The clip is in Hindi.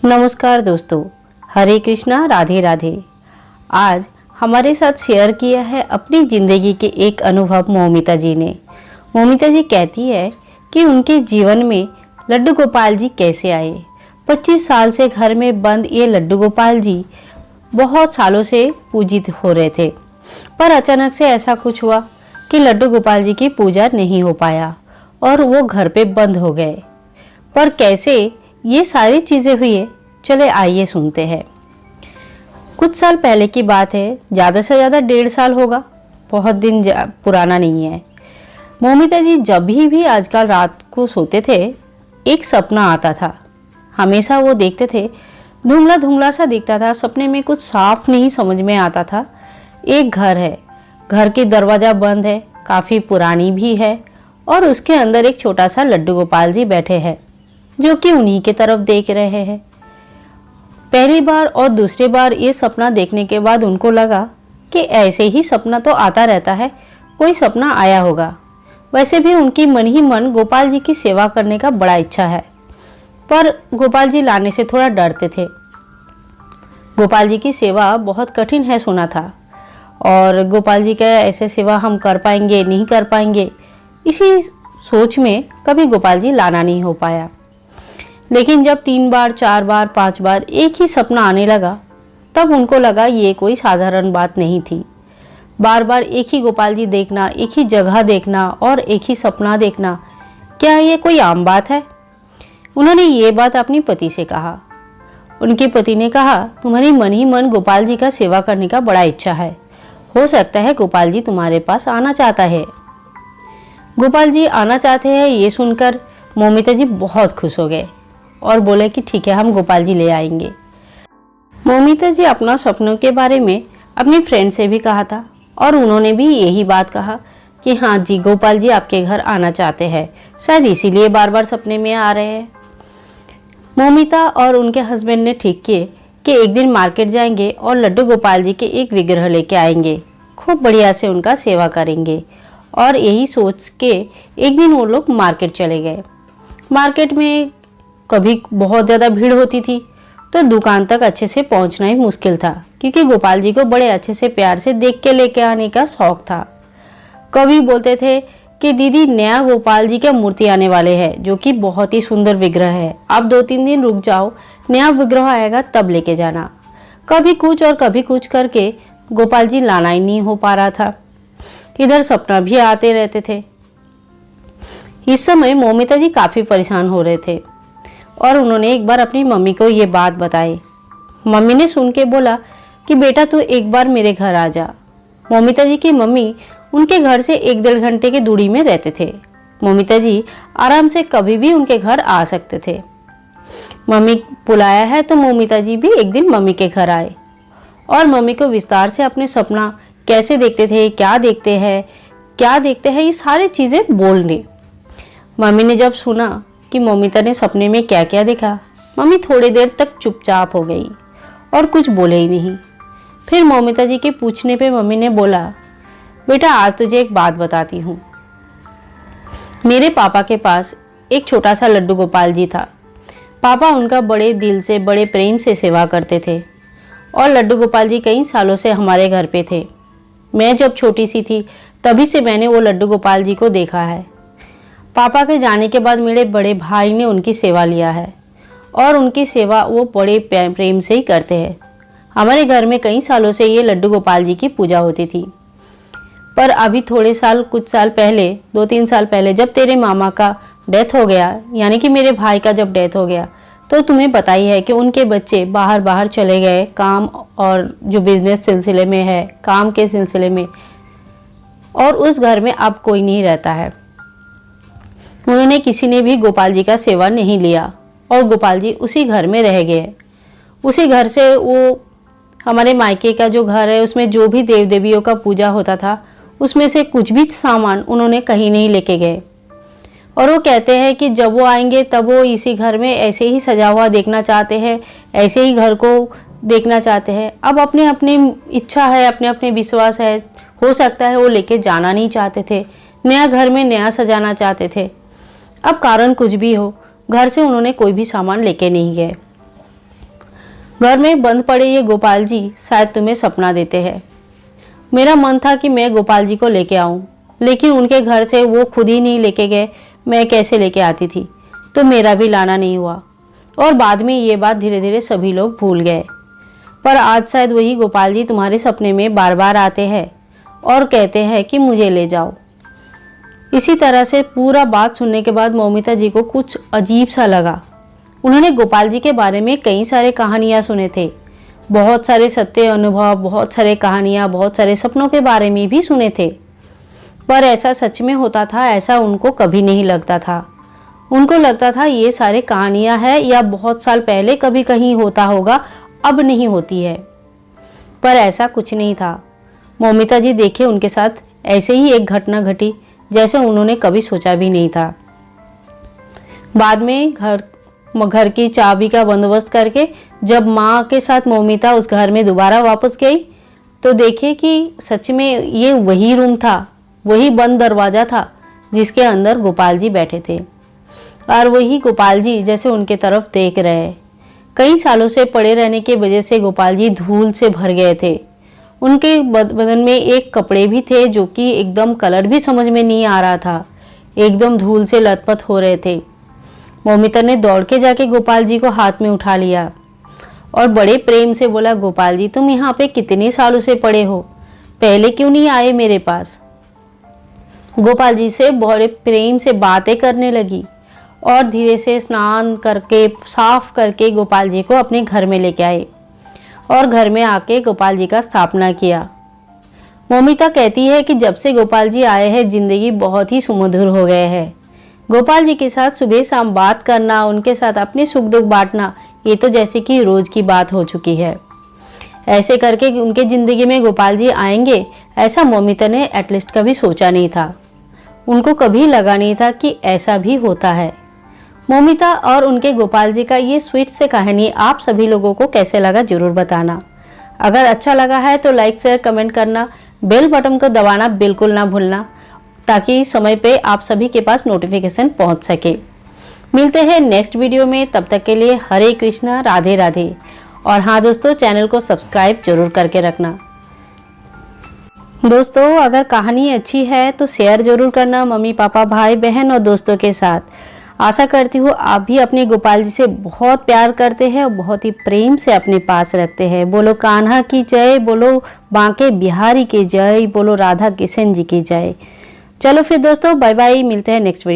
नमस्कार दोस्तों, हरे कृष्णा, राधे राधे। आज हमारे साथ शेयर किया है अपनी ज़िंदगी के एक अनुभव मौमिता जी ने। मौमिता जी कहती है कि उनके जीवन में लड्डू गोपाल जी कैसे आए। 25 साल से घर में बंद ये लड्डू गोपाल जी बहुत सालों से पूजित हो रहे थे, पर अचानक से ऐसा कुछ हुआ कि लड्डू गोपाल जी की पूजा नहीं हो पाया और वो घर पे बंद हो गए। पर कैसे ये सारी चीज़ें हुई, चले आइए सुनते हैं। कुछ साल पहले की बात है, ज़्यादा से ज़्यादा 1.5 साल होगा, बहुत दिन पुराना नहीं है। मौमिता जी जब भी आजकल रात को सोते थे, एक सपना आता था। हमेशा वो देखते थे, धुंधला धुंधला सा दिखता था, सपने में कुछ साफ नहीं समझ में आता था। एक घर है, घर की दरवाज़ा बंद है, काफ़ी पुरानी भी है, और उसके अंदर एक छोटा सा लड्डू गोपाल जी बैठे हैं जो कि उन्हीं की तरफ देख रहे हैं। पहली बार और दूसरी बार ये सपना देखने के बाद उनको लगा कि ऐसे ही सपना तो आता रहता है, कोई सपना आया होगा। वैसे भी उनकी मन ही मन गोपाल जी की सेवा करने का बड़ा इच्छा है, पर गोपाल जी लाने से थोड़ा डरते थे। गोपाल जी की सेवा बहुत कठिन है सुना था, और गोपाल जी का ऐसे सेवा हम कर पाएंगे नहीं कर पाएंगे, इसी सोच में कभी गोपाल जी लाना नहीं हो पाया। लेकिन जब 3 बार 4 बार 5 बार एक ही सपना आने लगा, तब उनको लगा ये कोई साधारण बात नहीं थी। बार बार एक ही गोपाल जी देखना, एक ही जगह देखना और एक ही सपना देखना, क्या ये कोई आम बात है? उन्होंने ये बात अपनी पति से कहा। उनके पति ने कहा, तुम्हारी मन ही मन गोपाल जी का सेवा करने का बड़ा इच्छा है, हो सकता है गोपाल जी तुम्हारे पास आना चाहता है। गोपाल जी आना चाहते हैं ये सुनकर मौमिता जी बहुत खुश हो गए और बोले कि ठीक है, हम गोपाल जी ले आएंगे। मौमिता जी अपना सपनों के बारे में अपनी फ्रेंड से भी कहा था, और उन्होंने भी यही बात कहा कि हाँ जी, गोपाल जी आपके घर आना चाहते हैं, शायद इसीलिए बार बार सपने में आ रहे हैं। मौमिता और उनके हस्बैंड ने ठीक किए कि एक दिन मार्केट जाएंगे और लड्डू गोपाल जी के एक विग्रह लेके आएंगे, खूब बढ़िया से उनका सेवा करेंगे। और यही सोच के एक दिन वो लोग मार्केट चले गए। मार्केट में कभी बहुत ज़्यादा भीड़ होती थी, तो दुकान तक अच्छे से पहुंचना ही मुश्किल था, क्योंकि गोपाल जी को बड़े अच्छे से प्यार से देख के लेके आने का शौक था। कभी बोलते थे कि दीदी नया गोपाल जी की मूर्ति आने वाले हैं, जो कि बहुत ही सुंदर विग्रह है, आप 2-3 दिन रुक जाओ, नया विग्रह आएगा तब लेके जाना। कभी कुछ और कभी कुछ करके गोपाल जी लाना ही नहीं हो पा रहा था। इधर सपना भी आते रहते थे। इस समय मौमिता जी काफ़ी परेशान हो रहे थे, और उन्होंने एक बार अपनी मम्मी को ये बात बताई। मम्मी ने सुन के बोला कि बेटा तू एक बार मेरे घर आ जा। मौमिता जी की मम्मी उनके घर से 1-1.5 घंटे की दूरी में रहते थे। मौमिता जी आराम से कभी भी उनके घर आ सकते थे। मम्मी बुलाया है तो मौमिता जी भी एक दिन मम्मी के घर आए, और मम्मी को विस्तार से अपने सपना कैसे देखते थे, क्या देखते हैं, ये सारी चीज़ें बोलने। मम्मी ने जब सुना कि मौमिता ने सपने में क्या क्या देखा, मम्मी थोड़ी देर तक चुपचाप हो गई और कुछ बोले ही नहीं। फिर मौमिता जी के पूछने पे मम्मी ने बोला, बेटा आज तुझे एक बात बताती हूँ। मेरे पापा के पास एक छोटा सा लड्डू गोपाल जी था। पापा उनका बड़े दिल से, बड़े प्रेम से सेवा करते थे, और लड्डू गोपाल जी कई सालों से हमारे घर पे थे। मैं जब छोटी सी थी तभी से मैंने वो लड्डू गोपाल जी को देखा है। पापा के जाने के बाद मेरे बड़े भाई ने उनकी सेवा लिया है, और उनकी सेवा वो बड़े प्रेम से ही करते हैं। हमारे घर में कई सालों से ये लड्डू गोपाल जी की पूजा होती थी। पर अभी कुछ साल पहले, 2-3 साल पहले, जब तेरे मामा का डेथ हो गया, यानी कि मेरे भाई का जब डेथ हो गया, तो तुम्हें पता ही है कि उनके बच्चे बाहर चले गए काम, और जो बिजनेस सिलसिले में है, काम के सिलसिले में, और उस घर में अब कोई नहीं रहता है। उन्होंने किसी ने भी गोपाल जी का सेवा नहीं लिया, और गोपाल जी उसी घर में रह गए। उसी घर से वो हमारे मायके का जो घर है, उसमें जो भी देव देवियों का पूजा होता था, उसमें से कुछ भी सामान उन्होंने कहीं नहीं लेके गए। और वो कहते हैं कि जब वो आएंगे तब वो इसी घर में ऐसे ही सजा हुआ देखना चाहते हैं, ऐसे ही घर को देखना चाहते हैं। अब अपने अपनी इच्छा है, अपने अपने विश्वास है, हो सकता है वो लेके जाना नहीं चाहते थे, नया घर में नया सजाना चाहते थे। अब कारण कुछ भी हो, घर से उन्होंने कोई भी सामान लेके नहीं गए। घर में बंद पड़े ये गोपाल जी शायद तुम्हें सपना देते हैं। मेरा मन था कि मैं गोपाल जी को लेके आऊं, लेकिन उनके घर से वो खुद ही नहीं लेके गए, मैं कैसे लेके आती थी, तो मेरा भी लाना नहीं हुआ। और बाद में ये बात धीरे धीरे सभी लोग भूल गए। पर आज शायद वही गोपाल जी तुम्हारे सपने में बार बार आते हैं और कहते हैं कि मुझे ले जाओ। इसी तरह से पूरा बात सुनने के बाद मौमिता जी को कुछ अजीब सा लगा। उन्होंने गोपाल जी के बारे में कई सारे कहानियाँ सुने थे, बहुत सारे सत्य अनुभव, बहुत सारे कहानियाँ, बहुत सारे सपनों के बारे में भी सुने थे, पर ऐसा सच में होता था ऐसा उनको कभी नहीं लगता था। उनको लगता था ये सारे कहानियाँ हैं या बहुत साल पहले कभी कहीं होता होगा, अब नहीं होती है। पर ऐसा कुछ नहीं था। मौमिता जी देखे उनके साथ ऐसे ही एक घटना घटी जैसे उन्होंने कभी सोचा भी नहीं था। बाद में घर की चाबी का बंदोबस्त करके जब माँ के साथ मौमिता उस घर में दोबारा वापस गई तो देखे कि सच में ये वही रूम था, वही बंद दरवाज़ा था जिसके अंदर गोपाल जी बैठे थे, और वही गोपाल जी जैसे उनके तरफ देख रहे। कई सालों से पड़े रहने की वजह से गोपाल जी धूल से भर गए थे। उनके बदन में एक कपड़े भी थे जो कि एकदम कलर भी समझ में नहीं आ रहा था, एकदम धूल से लथपथ हो रहे थे। मौमिता ने दौड़ के जाके गोपाल जी को हाथ में उठा लिया और बड़े प्रेम से बोला, गोपाल जी तुम यहाँ पे कितने सालों से पड़े हो, पहले क्यों नहीं आए मेरे पास। गोपाल जी से बड़े प्रेम से बातें करने लगी और धीरे से स्नान करके साफ करके गोपाल जी को अपने घर में लेके आए और घर में आके गोपाल जी का स्थापना किया। मौमिता कहती है कि जब से गोपाल जी आए हैं जिंदगी बहुत ही सुमधुर हो गए है। गोपाल जी के साथ सुबह शाम बात करना, उनके साथ अपने सुख दुख बांटना, ये तो जैसे कि रोज की बात हो चुकी है। ऐसे करके उनके ज़िंदगी में गोपाल जी आएंगे ऐसा मौमिता ने एटलीस्ट कभी सोचा नहीं था। उनको कभी लगा नहीं था कि ऐसा भी होता है। मौमिता और उनके गोपाल जी का ये स्वीट से कहानी आप सभी लोगों को कैसे लगा जरूर बताना। अगर अच्छा लगा है तो लाइक शेयर कमेंट करना, बेल बटन को दबाना बिल्कुल ना भूलना ताकि समय पे आप सभी के पास नोटिफिकेशन पहुंच सके। मिलते हैं नेक्स्ट वीडियो में, तब तक के लिए हरे कृष्णा, राधे राधे। और हाँ दोस्तों, चैनल को सब्सक्राइब जरूर करके रखना। दोस्तों अगर कहानी अच्छी है तो शेयर जरूर करना मम्मी पापा भाई बहन और दोस्तों के साथ। आशा करती हूँ आप भी अपने गोपाल जी से बहुत प्यार करते हैं और बहुत ही प्रेम से अपने पास रखते हैं। बोलो कान्हा की जय, बोलो बांके बिहारी की जय, बोलो राधा किशन जी की जय। चलो फिर दोस्तों बाय बाय, मिलते हैं नेक्स्ट वीडियो।